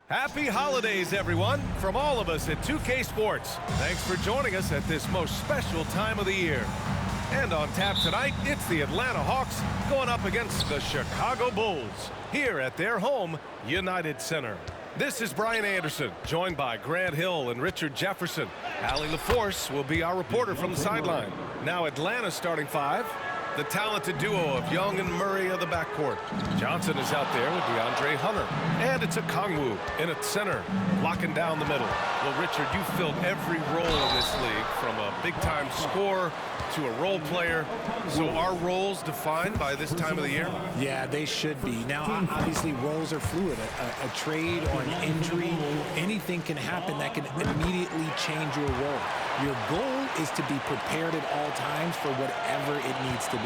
Happy holidays, everyone, from all of us at 2K Sports. Thanks for joining us at this most special time of the year. And on tap tonight, it's the Atlanta Hawks going up against the Chicago Bulls here at their home, United Center. This is Brian Anderson, joined by Grant Hill and Richard Jefferson. Allie LaForce will be our reporter from the sideline. Now Atlanta's starting five. The talented duo of Young and Murray of the backcourt. Johnson is out there with AndreHunter. And it's a Kongwu in at center, locking down the middle. Well, Richard, you filled every role in this league, from a big-time scorer to a role player. So are roles defined by this time of the year? Yeah, they should be. Now, obviously, roles are fluid. A trade or an injury, anything can happen that can immediately change your role. Your goal is to be prepared at all times for whatever it needs to be.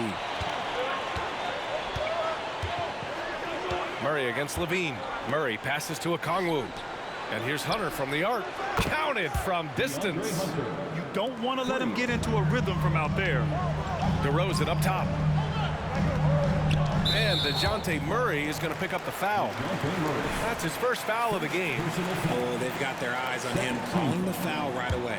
Murray against Levine. Murray passes to a Kongwu. And here's Hunter from the arc. Counted from distance. You don't want to let him get into a rhythm from out there. DeRozan up top. And DeJounte Murray is going to pick up the foul. That's his first foul of the game. Oh, they've got their eyes on him, calling the foul right away.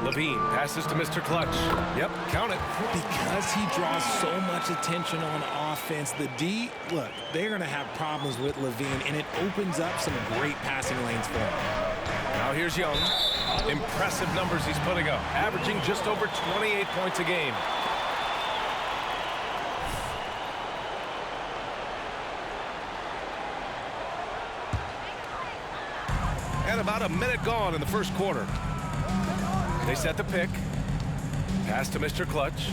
Levine passes to Mr. Clutch. Yep, count it. Because he draws so much attention on offense, the D, look, they're going to have problems with Levine, and it opens up some great passing lanes for him. Now here's Young. Impressive numbers he's putting up, averaging just over 28 points a game. And about a minute gone in the first quarter. They set the pick. Pass to Mr. Clutch.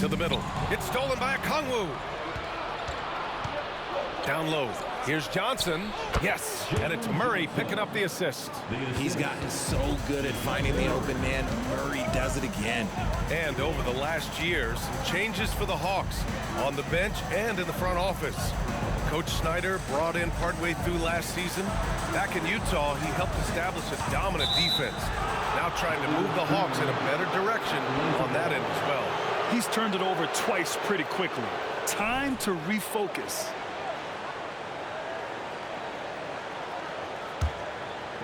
To the middle. It's stolen by a Kongwu. Down low. Here's Johnson. Yes, and it's Murray picking up the assist. He's gotten so good at finding the open man. Murray does it again. And over the last year, some changes for the Hawks on the bench and in the front office. Coach Snyder brought in partway through last season. Back in Utah, he helped establish a dominant defense. Now trying to move the Hawks in a better direction on that end as well. He's turned it over twice pretty quickly. Time to refocus.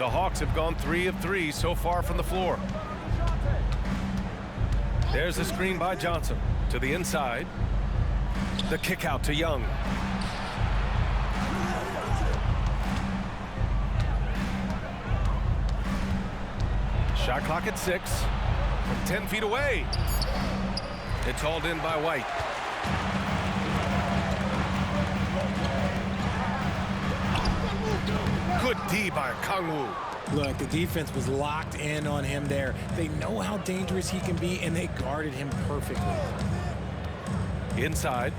The Hawks have gone 3 of 3 so far from the floor. There's a screen by Johnson to the inside. The kick out to Young. Shot clock at 6 from 10 feet away. It's hauled in by White. Good D by Kongwu. Look, the defense was locked in on him there. They know how dangerous he can be, and they guarded him perfectly. Inside.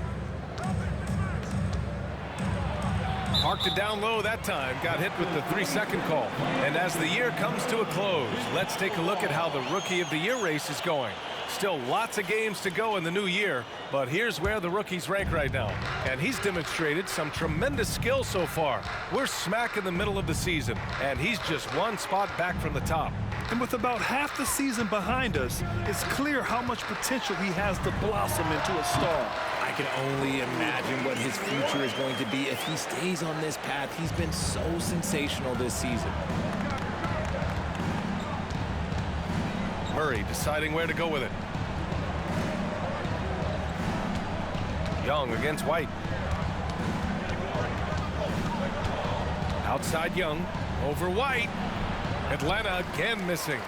Parked it down low that time. Got hit with the 3-second call. And as the year comes to a close, let's take a look at how the Rookie of the Year race is going. Still lots of games to go in the new year, but here's where the rookies rank right now. And he's demonstrated some tremendous skill so far. We're smack in the middle of the season, and he's just one spot back from the top. And with about half the season behind us, it's clear how much potential he has to blossom into a star. I can only imagine what his future is going to be if he stays on this path. He's been so sensational this season. Murray deciding where to go with it. Young against White. Outside Young, over White. Atlanta again missing.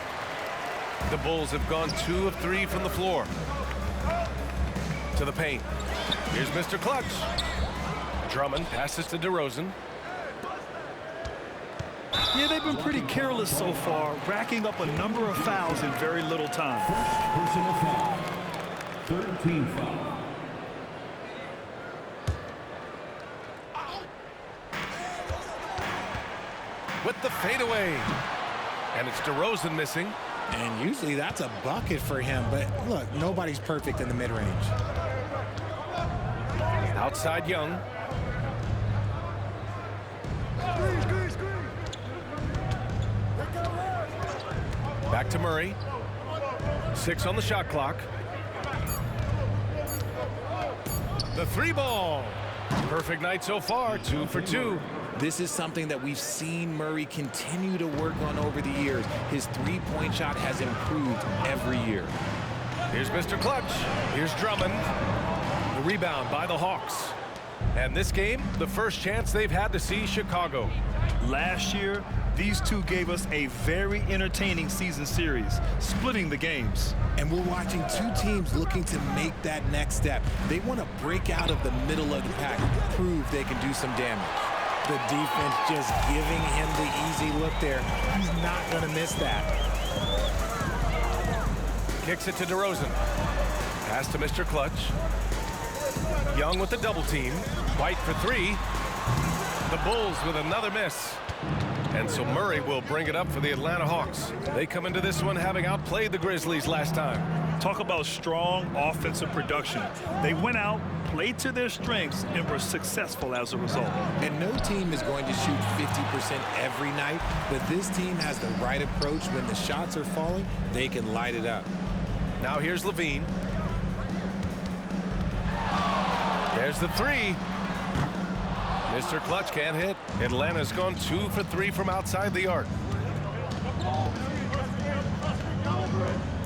The Bulls have gone 2 of 3 from the floor. To the paint. Here's Mr. Clutch. Drummond passes to DeRozan. Yeah, they've been pretty careless so far, racking up a number of fouls in very little time. Personal foul. 13 foul. the fadeaway. And it's DeRozan missing. And usually that's a bucket for him, but look, nobody's perfect in the mid-range. Outside Young. Back to Murray. 6 on the shot clock. The 3 ball. Perfect night so far, 2 for 2. This is something that we've seen Murray continue to work on over the years. His three-point shot has improved every year. Here's Mr. Clutch. Here's Drummond. The rebound by the Hawks. And this game, the first chance they've had to see Chicago. Last year, these two gave us a very entertaining season series, splitting the games. And we're watching two teams looking to make that next step. They want to break out of the middle of the pack, prove they can do some damage. The defense just giving him the easy look there. He's not going to miss that. Kicks it to DeRozan. Pass to Mr. Clutch. Young with the double team. White for 3. The Bulls with another miss. And so Murray will bring it up for the Atlanta Hawks. They come into this one having outplayed the Grizzlies last time. Talk about strong offensive production. They went out, played to their strengths, and were successful as a result. And no team is going to shoot 50% every night, but this team has the right approach. When the shots are falling, they can light it up. Now here's Levine. There's the 3. Mr. Clutch can't hit. Atlanta's gone 2 for 3 from outside the arc.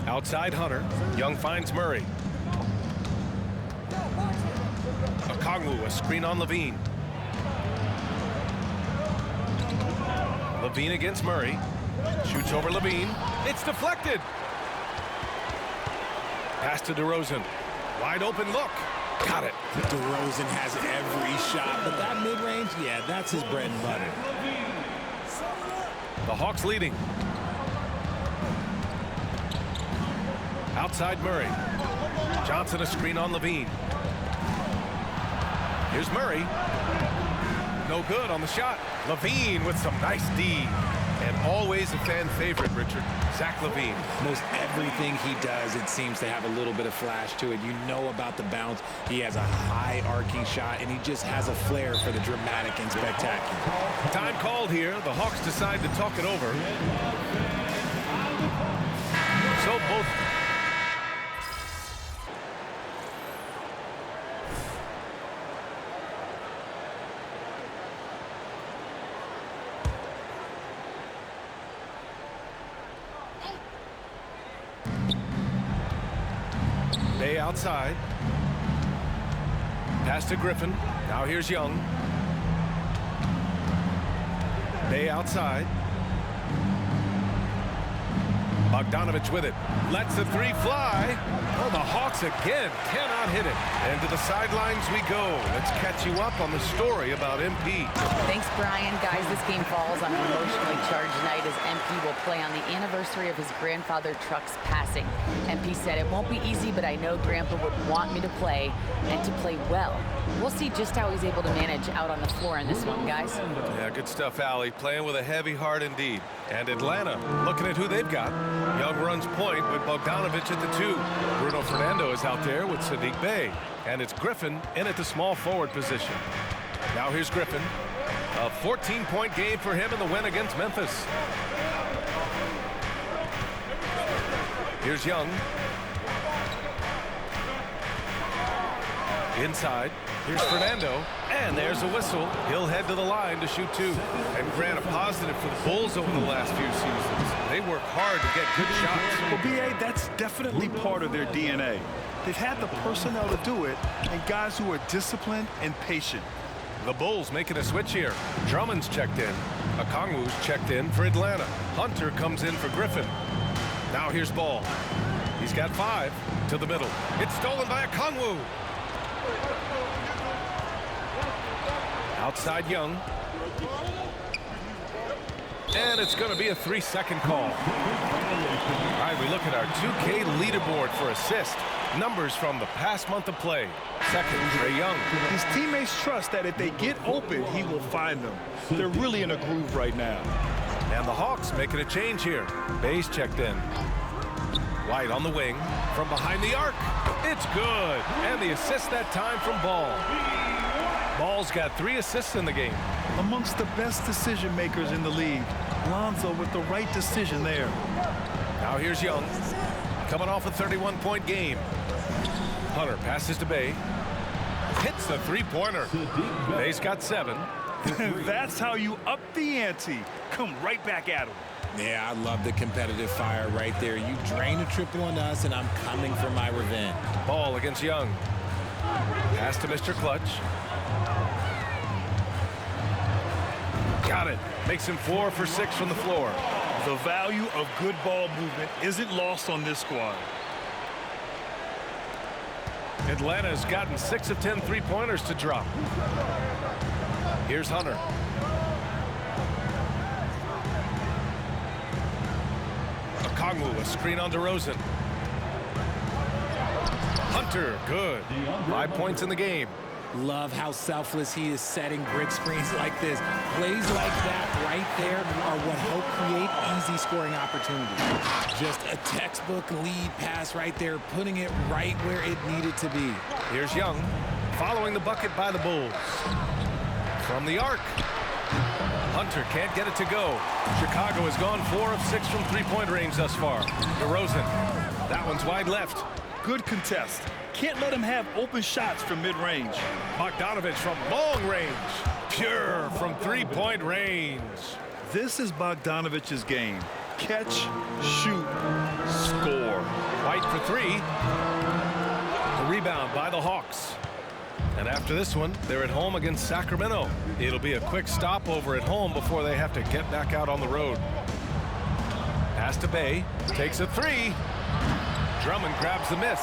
Outside Hunter. Young finds Murray. Okongwu, a screen on Levine. Levine against Murray. Shoots over Levine. It's deflected. Pass to DeRozan. Wide open look. Got it. DeRozan has every shot, but that mid-range, yeah, that's his bread and butter. The Hawks leading. Outside Murray. Johnson a screen on Levine. Here's Murray. No good on the shot. Levine with some nice D. And always a fan favorite, Richard. Zach Levine. Most everything he does, it seems to have a little bit of flash to it. You know about the bounce. He has a high arcing shot, and he just has a flair for the dramatic and spectacular. Time called here. The Hawks decide to talk it over. So both... Bay outside. Pass to Griffin. Now here's Young. Bay outside. Bogdanovic with it. Lets the 3 fly. Oh, the Hawks again cannot hit it. And to the sidelines we go. Let's catch you up on the story about MP. Thanks, Brian. Guys, this game falls on an emotionally charged night as MP will play on the anniversary of his grandfather Truck's passing. MP said, "It won't be easy, but I know Grandpa would want me to play and to play well." We'll see just how he's able to manage out on the floor in this one, guys. Yeah, good stuff, Allie. Playing with a heavy heart indeed. And Atlanta, looking at who they've got. Young runs point with Bogdanovic at the 2. Bruno Fernando is out there with Sadiq Bey. And it's Griffin in at the small forward position. Now here's Griffin. A 14-point game for him in the win against Memphis. Here's Young. Inside. Here's Fernando. And there's a whistle. He'll head to the line to shoot 2. And Grant, a positive for the Bulls over the last few seasons. They work hard to get good shots. Well, B.A., that's definitely part of their DNA. They've had the personnel to do it, and guys who are disciplined and patient. The Bulls making a switch here. Drummond's checked in. Okongwu's checked in for Atlanta. Hunter comes in for Griffin. Now here's Ball. He's got 5 to the middle. It's stolen by Okongwu. Outside Young. And it's going to be a 3-second call. All right, we look at our 2K leaderboard for assist. Numbers from the past month of play. Second, Trae Young. His teammates trust that if they get open, he will find them. They're really in a groove right now. And the Hawks making a change here. Bay's checked in. White on the wing. From behind the arc. It's good. And the assist that time from Ball. Ball's got 3 assists in the game. Amongst the best decision makers in the league. Lonzo with the right decision there. Now here's Young. Coming off a 31-point game. Hunter passes to Bay. Hits the three-pointer. Bay's got 7. That's how you up the ante. Come right back at him. Yeah, I love the competitive fire right there. You drain a triple on us, and I'm coming for my revenge. Ball against Young. Pass to Mr. Clutch. Got it. Makes him 4 for 6 from the floor. The value of good ball movement isn't lost on this squad. Atlanta's gotten 6 of 10 three-pointers to drop. Here's Hunter. Okongwu, a screen on DeRozan. Hunter, good. 5 points in the game. Love how selfless he is setting brick screens like this. Plays like that right there are what help create easy scoring opportunities. Just a textbook lead pass right there, putting it right where it needed to be. Here's Young, following the bucket by the Bulls. From the arc. Hunter can't get it to go. Chicago has gone 4 of 6 from three-point range thus far. DeRozan, that one's wide left. Good contest. Can't let him have open shots from mid-range. Bogdanovic from long range. Pure from three-point range. This is Bogdanovic's game. Catch, shoot, score. White for 3. The rebound by the Hawks. And after this one, they're at home against Sacramento. It'll be a quick stopover at home before they have to get back out on the road. Pass to Bay. Takes a 3. Drummond grabs the miss.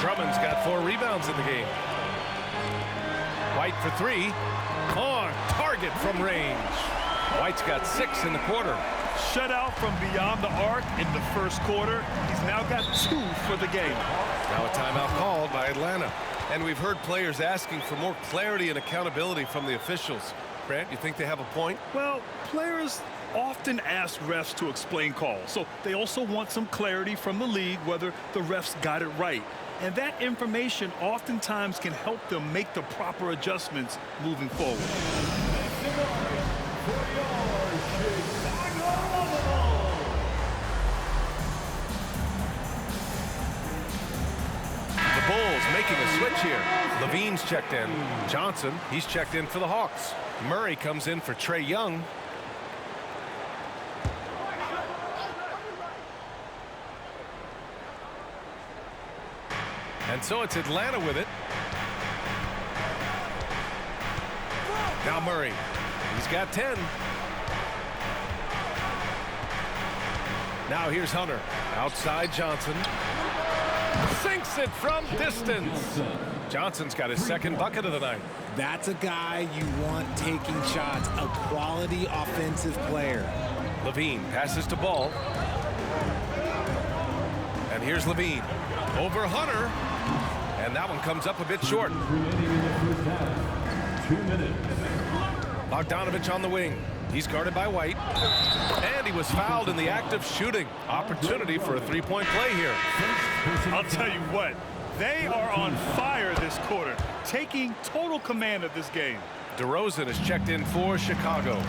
Drummond's got 4 rebounds in the game. White for 3. On target from range. White's got 6 in the quarter. Shutout from beyond the arc in the first quarter. He's now got 2 for the game. Now a timeout called by Atlanta. And we've heard players asking for more clarity and accountability from the officials. Grant, you think they have a point? Well, players often ask refs to explain calls, so they also want some clarity from the league whether the refs got it right. And that information oftentimes can help them make the proper adjustments moving forward. The Bulls making a switch here. Levine's checked in. Johnson, he's checked in for the Hawks. Murray comes in for Trae Young. And so it's Atlanta with it. Now Murray. He's got 10. Now here's Hunter. Outside Johnson. Sinks it from distance. Johnson's got his 2nd bucket of the night. That's a guy you want taking shots. A quality offensive player. Levine passes to Ball. And here's Levine. Over Hunter. And that one comes up a bit short. 2 minutes. Bogdanovic on the wing. He's guarded by White. And he was fouled in the act of shooting. Opportunity for a 3-point play here. I'll tell you what, they are on fire this quarter, taking total command of this game. DeRozan is checked in for Chicago.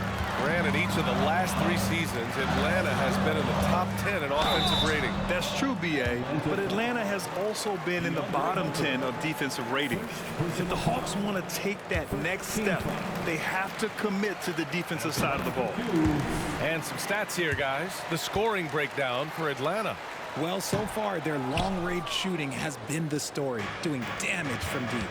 Granted, each of the last 3 seasons, Atlanta has been in the top 10 in offensive rating. That's true, B.A., but Atlanta has also been in the bottom 10 of defensive rating. If the Hawks want to take that next step, they have to commit to the defensive side of the ball. And some stats here, guys. The scoring breakdown for Atlanta. Well, so far, their long-range shooting has been the story, doing damage from deep.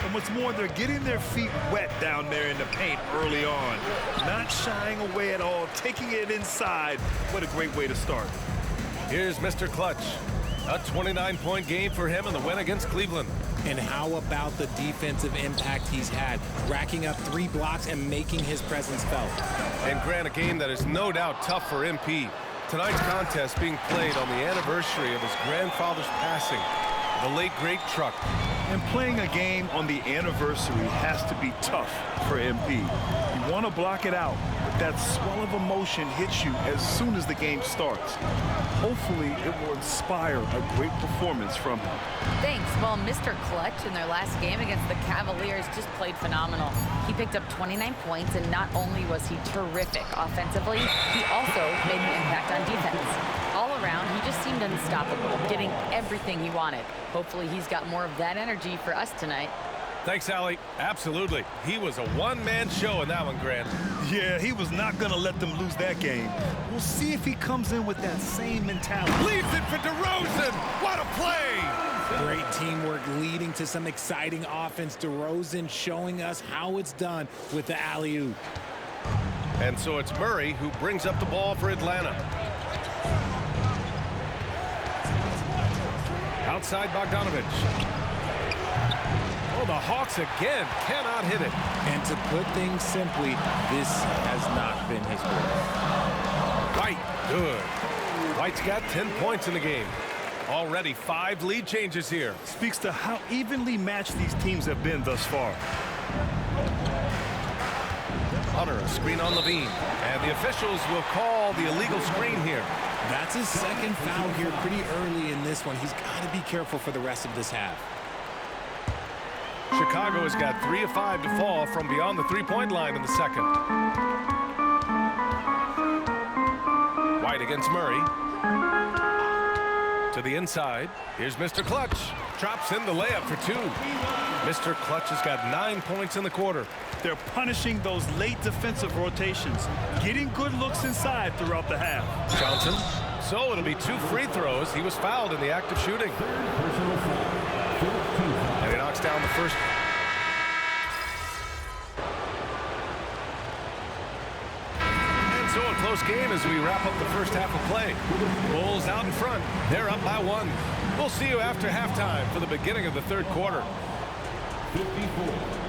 And what's more, they're getting their feet wet down there in the paint early on. Not shying away at all, taking it inside. What a great way to start. Here's Mr. Clutch. A 29-point game for him in the win against Cleveland. And how about the defensive impact he's had, racking up 3 blocks and making his presence felt. And Grant, a game that is no doubt tough for MP. Tonight's contest being played on the anniversary of his grandfather's passing. the late, great Truck. And playing a game on the anniversary has to be tough for MP. You want to block it out, but that swell of emotion hits you as soon as the game starts. Hopefully, it will inspire a great performance from him. Thanks. Well, Mr. Clutch in their last game against the Cavaliers just played phenomenal. He picked up 29 points, and not only was he terrific offensively, he also made an impact on defense. All around, he just seemed unstoppable, getting everything he wanted. Hopefully, he's got more of that energy for us tonight. Thanks, Allie. Absolutely. He was a one-man show in that one, Grant. Yeah, he was not going to let them lose that game. We'll see if he comes in with that same mentality. Leaves it for DeRozan. What a play! Great teamwork leading to some exciting offense. DeRozan showing us how it's done with the alley-oop. And so it's Murray who brings up the ball for Atlanta. Outside Bogdanovic. Oh, the Hawks again cannot hit it. And to put things simply, this has not been his work. White, good. White's got 10 points in the game. Already 5 lead changes here. Speaks to how evenly matched these teams have been thus far. Hunter, a screen on Levine. And the officials will call the illegal screen here. That's his second foul here pretty early in this one. He's got to be careful for the rest of this half. Chicago has got 3 of 5 to fall from beyond the three-point line in the second. White against Murray. To the inside. Here's Mr. Clutch. Drops in the layup for 2. Mr. Clutch has got 9 points in the quarter. They're punishing those late defensive rotations, getting good looks inside throughout the half. Johnson. So it'll be 2 free throws. He was fouled in the act of shooting. And he knocks down the first. And so a close game as we wrap up the first half of play. Bulls out in front. They're up by 1. We'll see you after halftime for the beginning of the third quarter. 54.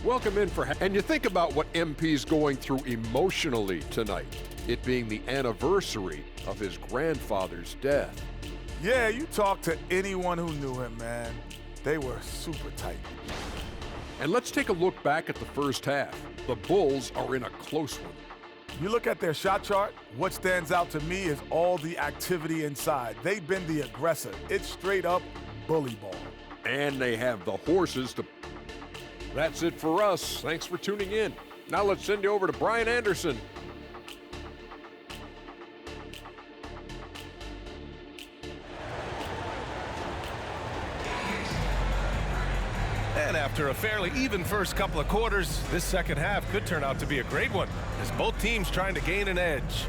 Welcome in and you think about what MP's going through emotionally tonight, it being the anniversary of his grandfather's death. Yeah, you talk to anyone who knew him, man. They were super tight. And let's take a look back at the first half. The Bulls are in a close one. You look at their shot chart, what stands out to me is all the activity inside. They've been the aggressor. It's straight up bully ball. And they have the horses to... That's it for us. Thanks for tuning in. Now let's send you over to Brian Anderson. And after a fairly even first couple of quarters, this second half could turn out to be a great one as both teams trying to gain an edge.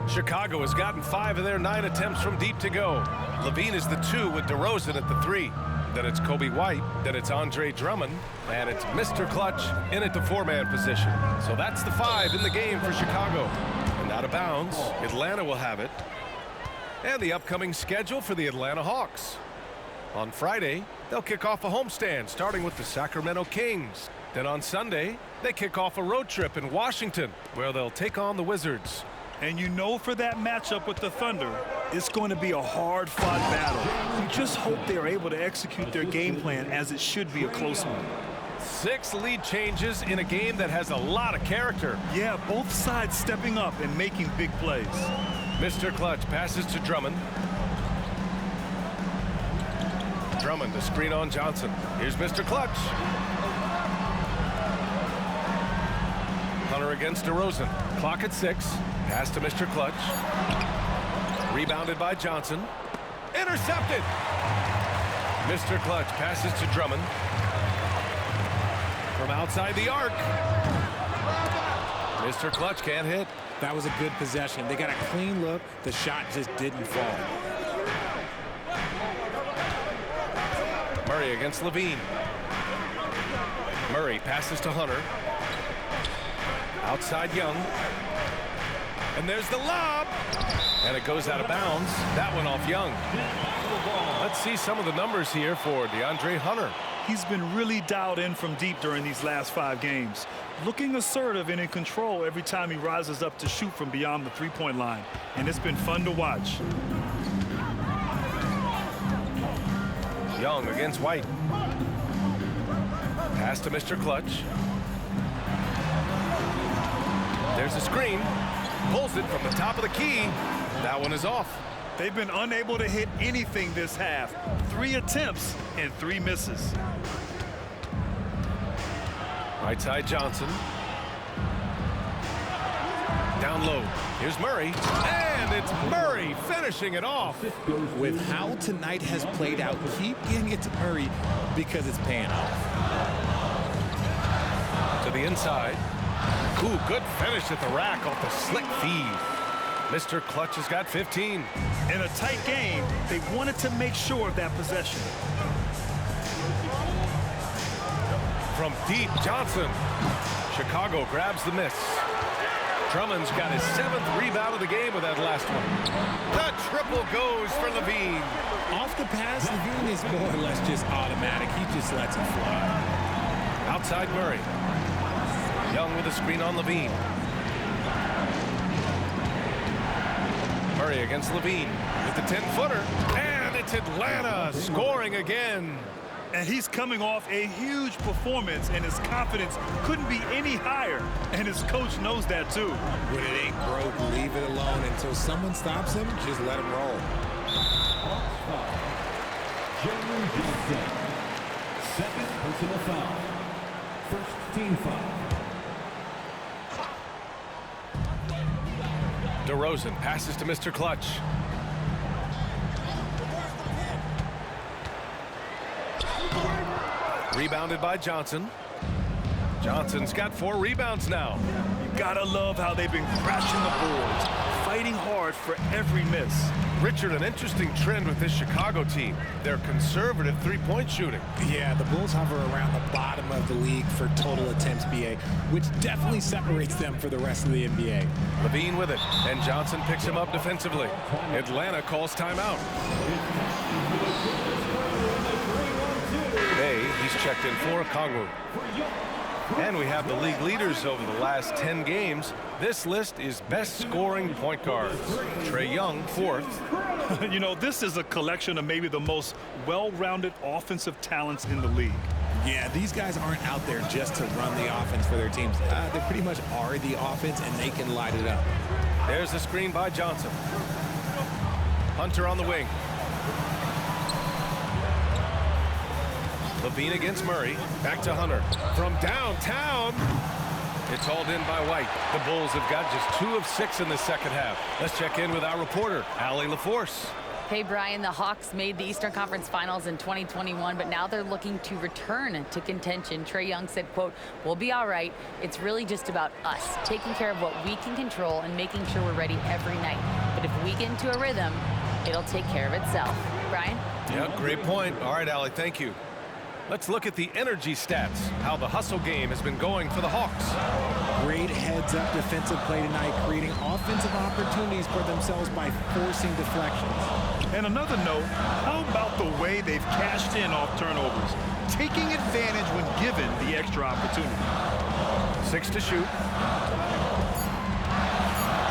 Chicago has gotten 5 of their 9 attempts from deep to go. Levine is the 2 with DeRozan at the 3. Then it's Kobe White, then it's Andre Drummond, and it's Mr. Clutch in at the 4-man position. So that's the 5 in the game for Chicago. And out of bounds, Atlanta will have it. And the upcoming schedule for the Atlanta Hawks. On Friday, they'll kick off a homestand starting with the Sacramento Kings. Then on Sunday, they kick off a road trip in Washington where they'll take on the Wizards. And you know for that matchup with the Thunder, it's going to be a hard-fought battle. You just hope they're able to execute their game plan as it should be a close one. 6 lead changes in a game that has a lot of character. Yeah, both sides stepping up and making big plays. Mr. Clutch passes to Drummond. Drummond, the screen on Johnson. Here's Mr. Clutch. Hunter against DeRozan. Clock at 6. Pass to Mr. Clutch. Rebounded by Johnson. Intercepted. Mr. Clutch passes to Drummond. From outside the arc. Mr. Clutch can't hit. That was a good possession. They got a clean look. The shot just didn't fall. Murray against Levine. Murray passes to Hunter. Outside Young. And there's the lob. And it goes out of bounds. That one off Young. Let's see some of the numbers here for AndreHunter. He's been really dialed in from deep during these last 5 games. Looking assertive and in control every time he rises up to shoot from beyond the three-point line. And it's been fun to watch. Young against White. Pass to Mr. Clutch. There's a screen. Pulls it from the top of the key. That one is off. They've been unable to hit anything this half. 3 attempts and 3 misses. Right side Johnson. Down low. Here's Murray. And it's Murray finishing it off. With how tonight has played out, keep getting it to Murray because it's paying off. To the inside. Ooh, good finish at the rack off the slick feed. Mr. Clutch has got 15. In a tight game, they wanted to make sure of that possession. From deep, Johnson. Chicago grabs the miss. Drummond's got his 7th rebound of the game with that last one. The triple goes for Levine. Off the pass, Levine is more or less just automatic. He just lets it fly. Outside Murray. Young with a screen on Levine. Murray against Levine with the 10-footer. And it's Atlanta scoring again. And he's coming off a huge performance, and his confidence couldn't be any higher. And his coach knows that, too. When it ain't broke, leave it alone. Until someone stops him, just let him roll. Jalen Johnson. 2nd personal foul. 1st team foul. DeRozan passes to Mr. Clutch. Rebounded by Johnson. Johnson's got 4 rebounds now. You gotta love how they've been crashing the boards, fighting hard for every miss. Richard, an interesting trend with this Chicago team. They're conservative three-point shooting. Yeah, the Bulls hover around the bottom of the league for total attempts BA, which definitely separates them for the rest of the NBA. Levine with it, and Johnson picks him up defensively. Atlanta calls timeout. Today, he's checked in for Kongwu. And we have the league leaders over the last 10 games. This list is best scoring point guards. Trae Young, 4th. You know, this is a collection of maybe the most well-rounded offensive talents in the league. Yeah, these guys aren't out there just to run the offense for their teams. They pretty much are the offense, and they can light it up. There's the screen by Johnson. Hunter on the wing. Levine against Murray. Back to Hunter. From downtown. It's hauled in by White. The Bulls have got just 2 of 6 in the second half. Let's check in with our reporter, Allie LaForce. Hey, Brian, the Hawks made the Eastern Conference Finals in 2021, but now they're looking to return to contention. Trae Young said, quote, "We'll be all right. It's really just about us, taking care of what we can control and making sure we're ready every night. But if we get into a rhythm, it'll take care of itself." Brian? Yeah, great point. All right, Allie, thank you. Let's look at the energy stats, how the hustle game has been going for the Hawks. Great heads-up defensive play tonight, creating offensive opportunities for themselves by forcing deflections. And another note, how about the way they've cashed in off turnovers, taking advantage when given the extra opportunity. 6 to shoot.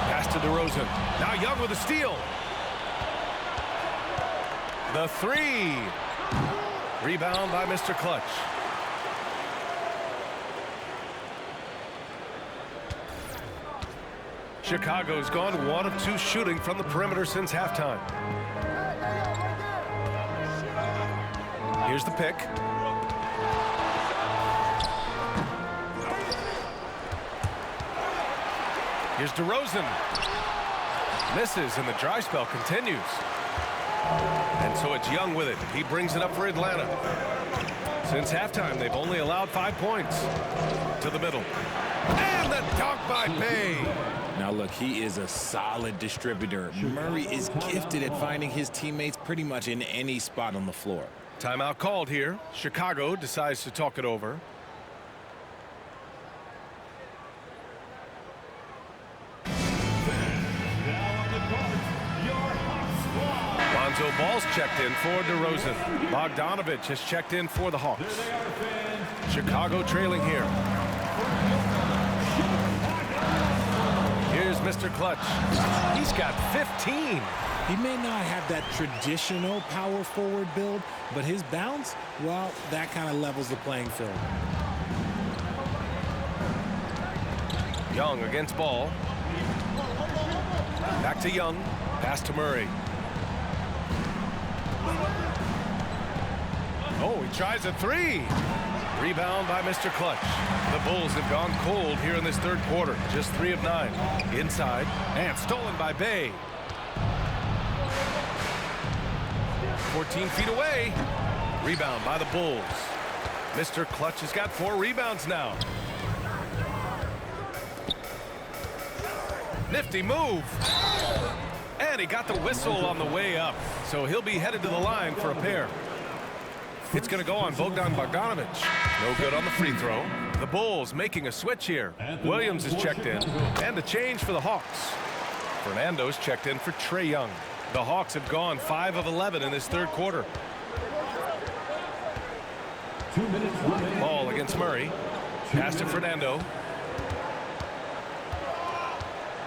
Pass to DeRozan. Now Young with a steal. The 3. Rebound by Mr. Clutch. Chicago's gone 1 of 2 shooting from the perimeter since halftime. Here's the pick. Here's DeRozan. Misses, and the dry spell continues. And so it's Young with it. He brings it up for Atlanta. Since halftime, they've only allowed 5 points. To the middle. And the dunk by Bay. Now, look, he is a solid distributor. Murray is gifted at finding his teammates pretty much in any spot on the floor. Timeout called here. Chicago decides to talk it over. So ball's checked in for DeRozan. Bogdanovic has checked in for the Hawks. Chicago trailing here. Here's Mr. Clutch. He's got 15. He may not have that traditional power forward build, but his bounce, well, that kind of levels the playing field. Young against Ball. Back to Young. Pass to Murray. Oh, he tries a three. Rebound by Mr. Clutch. The Bulls have gone cold here in this third quarter. Just 3 of 9. Inside. And stolen by Bay. 14 feet away. Rebound by the Bulls. Mr. Clutch has got 4 rebounds now. Nifty move. And he got the whistle on the way up. So he'll be headed to the line for a pair. It's going to go on Bogdanovic. No good on the free throw. The Bulls making a switch here. Williams is checked in. And a change for the Hawks. Fernando's checked in for Trae Young. The Hawks have gone 5 of 11 in this third quarter. Ball against Murray. Pass to Fernando.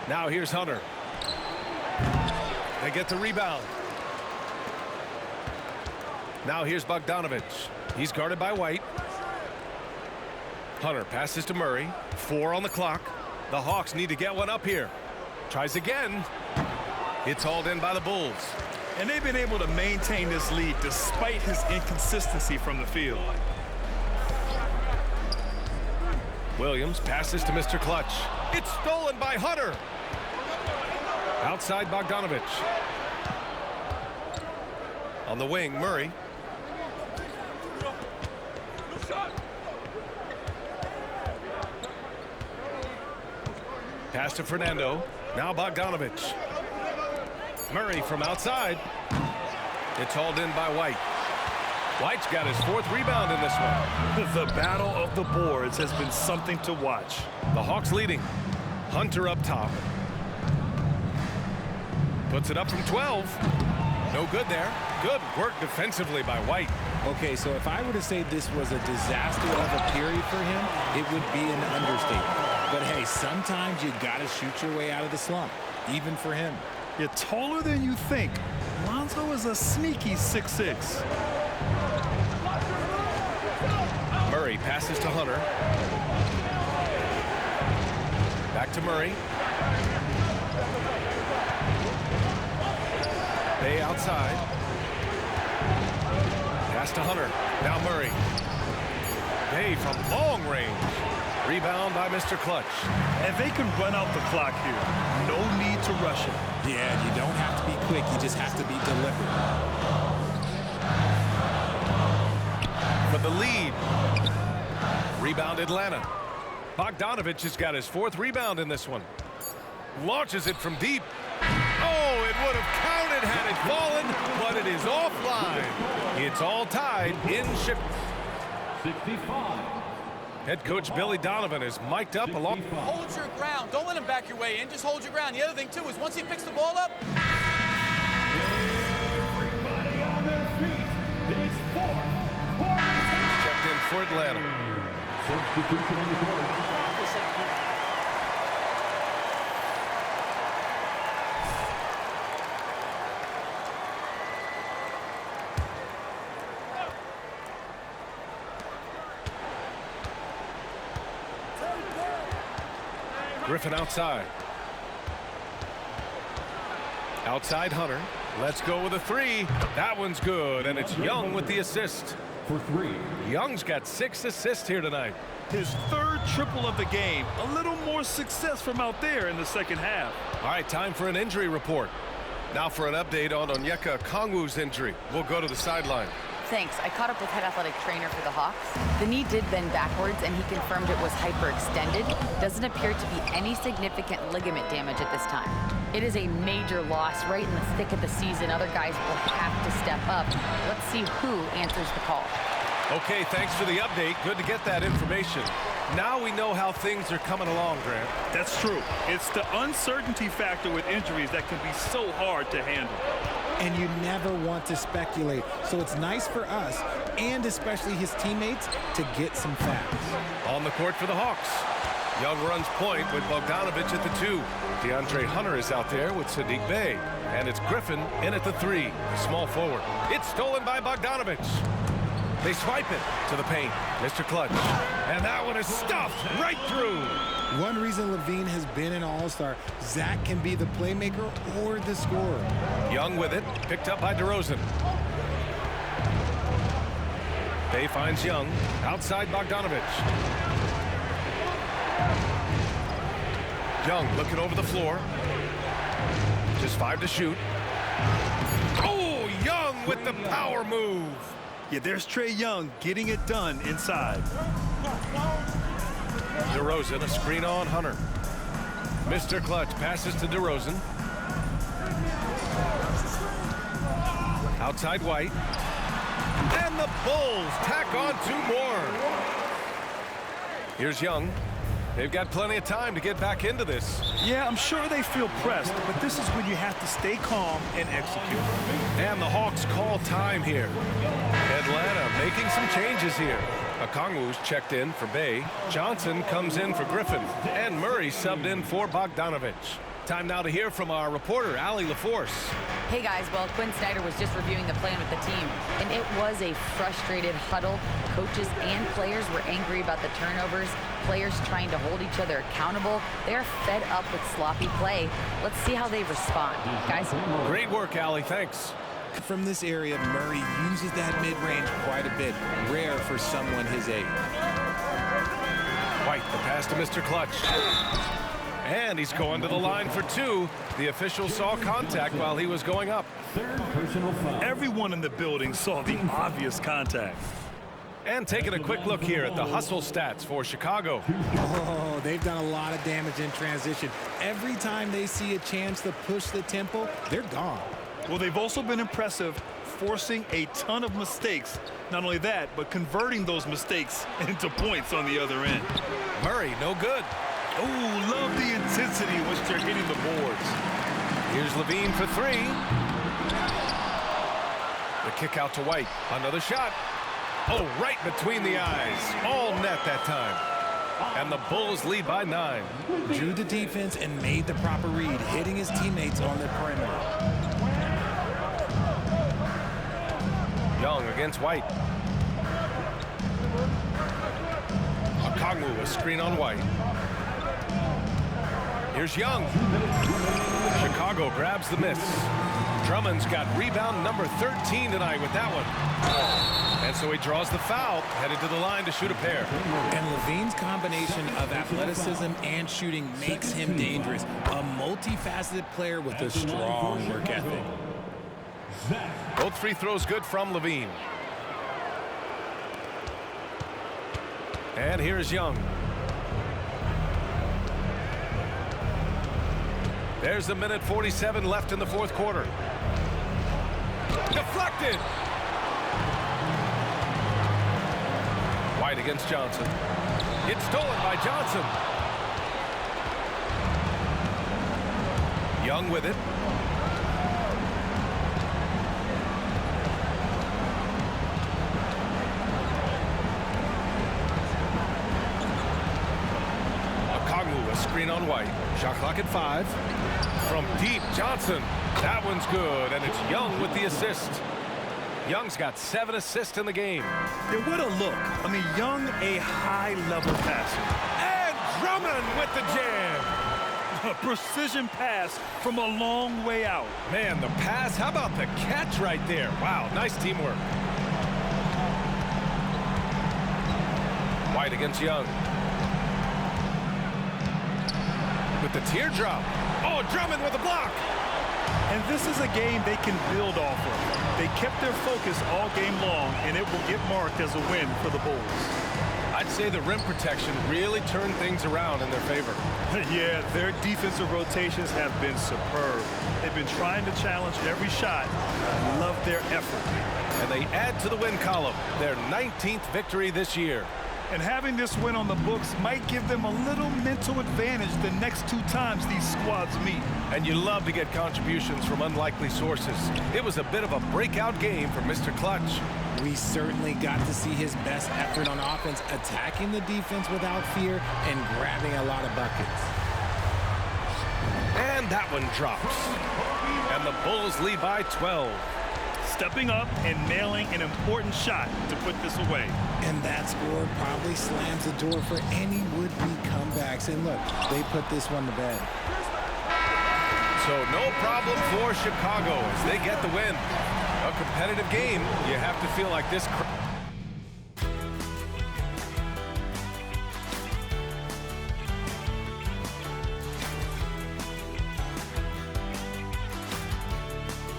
Now here's Hunter. They get the rebound. Now here's Bogdanovic. He's guarded by White. Hunter passes to Murray. 4 on the clock. The Hawks need to get one up here. Tries again. It's hauled in by the Bulls. And they've been able to maintain this lead despite his inconsistency from the field. Williams passes to Mr. Clutch. It's stolen by Hunter. Outside Bogdanovic. On the wing, Murray. Pass to Fernando. Now Bogdanovic. Murray from outside. It's hauled in by White. White's got his 4th rebound in this one. The battle of the boards has been something to watch. The Hawks leading. Hunter up top. Puts it up from 12. No good there. Good work defensively by White. Okay, so if I were to say this was a disaster of a period for him, it would be an understatement. But hey, sometimes you got to shoot your way out of the slump, even for him. You're taller than you think. Lonzo is a sneaky 6'6". Murray passes to Hunter. Back to Murray. Bay outside. Pass to Hunter. Now Murray. Bay from long range. Rebound by Mr. Clutch. And they can run out the clock here. No need to rush it. Yeah, you don't have to be quick. You just have to be deliberate. For the lead. Rebound Atlanta. Bogdanovic has got his 4th rebound in this one. Launches it from deep. Oh, it would have counted had it fallen, but it is offline. It's all tied in ship. 65. Head coach Billy Donovan is mic'd up along. Hold your ground. Don't let him back your way in. Just hold your ground. The other thing, too, is once he picks the ball up. Everybody on their feet. It's 4th quarter. Checked in for Atlanta. Substitution on the court. Griffin outside. Outside Hunter. Let's go with a 3. That one's good, and it's Young with the assist. For 3. Young's got 6 assists here tonight. His 3rd triple of the game. A little more success from out there in the second half. All right, time for an injury report. Now for an update on Onyeka Okongwu's injury. We'll go to the sideline. Thanks. I caught up with head athletic trainer for the Hawks. The knee did bend backwards, and he confirmed it was hyperextended. Doesn't appear to be any significant ligament damage at this time. It is a major loss right in the thick of the season. Other guys will have to step up. Let's see who answers the call. Okay, thanks for the update. Good to get that information. Now we know how things are coming along, Grant. That's true. It's the uncertainty factor with injuries that can be so hard to handle. and you never want to speculate. So it's nice for us, and especially his teammates, to get some facts. On the court for the Hawks. Young runs point with Bogdanovic at the 2. AndreHunter is out there with Saddiq Bey. And it's Griffin in at the 3, the small forward. It's stolen by Bogdanovic. They swipe it to the paint. Mr. Clutch. And that one is stuffed right through. One reason LaVine has been an all-star, Zach can be the playmaker or the scorer. Young with it, picked up by DeRozan. Bey finds Young, outside Bogdanovic. Young looking over the floor. Just 5 to shoot. Oh, Young with the power move. Yeah, there's Trae Young getting it done inside. DeRozan, a screen on Hunter. Mr. Clutch passes to DeRozan. Outside White. And the Bulls tack on 2 more. Here's Young. They've got plenty of time to get back into this. Yeah, I'm sure they feel pressed, but this is when you have to stay calm and execute. And the Hawks call time here. Atlanta making some changes here. Okongwu's checked in for Bey. Johnson comes in for Griffin. And Murray subbed in for Bogdanovic. Time now to hear from our reporter, Allie LaForce. Hey guys, well, Quinn Snyder was just reviewing the plan with the team, and it was a frustrated huddle. Coaches and players were angry about the turnovers, players trying to hold each other accountable. They're fed up with sloppy play. Let's see how they respond. Guys? Great work, Allie. Thanks. From this area, Murray uses that mid-range quite a bit. Rare for someone his age. White, the pass to Mr. Clutch. And he's going to the line for 2. The official saw contact while he was going up. Everyone in the building saw the obvious contact. And taking a quick look here at the hustle stats for Chicago. Oh, they've done a lot of damage in transition. Every time they see a chance to push the tempo, they're gone. Well, they've also been impressive, forcing a ton of mistakes. Not only that, but converting those mistakes into points on the other end. Murray, no good. Oh, love the intensity in which they're hitting the boards. Here's LaVine for 3. The kick out to White. Another shot. Oh, right between the eyes. All net that time. And the Bulls lead by 9. Drew the defense and made the proper read, hitting his teammates on the perimeter. Young against White. Okongwu, a screen on White. Here's Young. Chicago grabs the miss. Drummond's got rebound number 13 tonight with that one. And so he draws the foul, headed to the line to shoot a pair. And LaVine's combination of athleticism and shooting makes him dangerous. A multifaceted player with a strong work ethic. Both free throws good from LaVine. And here's Young. There's a minute 47 left in the 4th quarter. Deflected. White against Johnson. It's stolen by Johnson. Young with it. Okongwu, a screen on White. Shot clock at 5. From deep, Johnson. That one's good, and it's Young with the assist. Young's got 7 assists in the game. Yeah, what a look. I mean, Young, a high-level passer. And Drummond with the jam. A precision pass from a long way out. Man, the pass, how about the catch right there? Wow, nice teamwork. White against Young. With the teardrop. Oh, Drummond with a block. And this is a game they can build off of. They kept their focus all game long, and it will get marked as a win for the Bulls. I'd say the rim protection really turned things around in their favor. Yeah, their defensive rotations have been superb. They've been trying to challenge every shot. Love their effort. And they add to the win column, their 19th victory this year. And having this win on the books might give them a little mental advantage the next 2 times these squads meet. And you love to get contributions from unlikely sources. It was a bit of a breakout game for Mr. Clutch. We certainly got to see his best effort on offense, attacking the defense without fear and grabbing a lot of buckets. And that one drops. And the Bulls lead by 12. Stepping up and nailing an important shot to put this away. And that score probably slams the door for any would-be comebacks. And look, they put this one to bed. So no problem for Chicago as they get the win. A competitive game. You have to feel like this.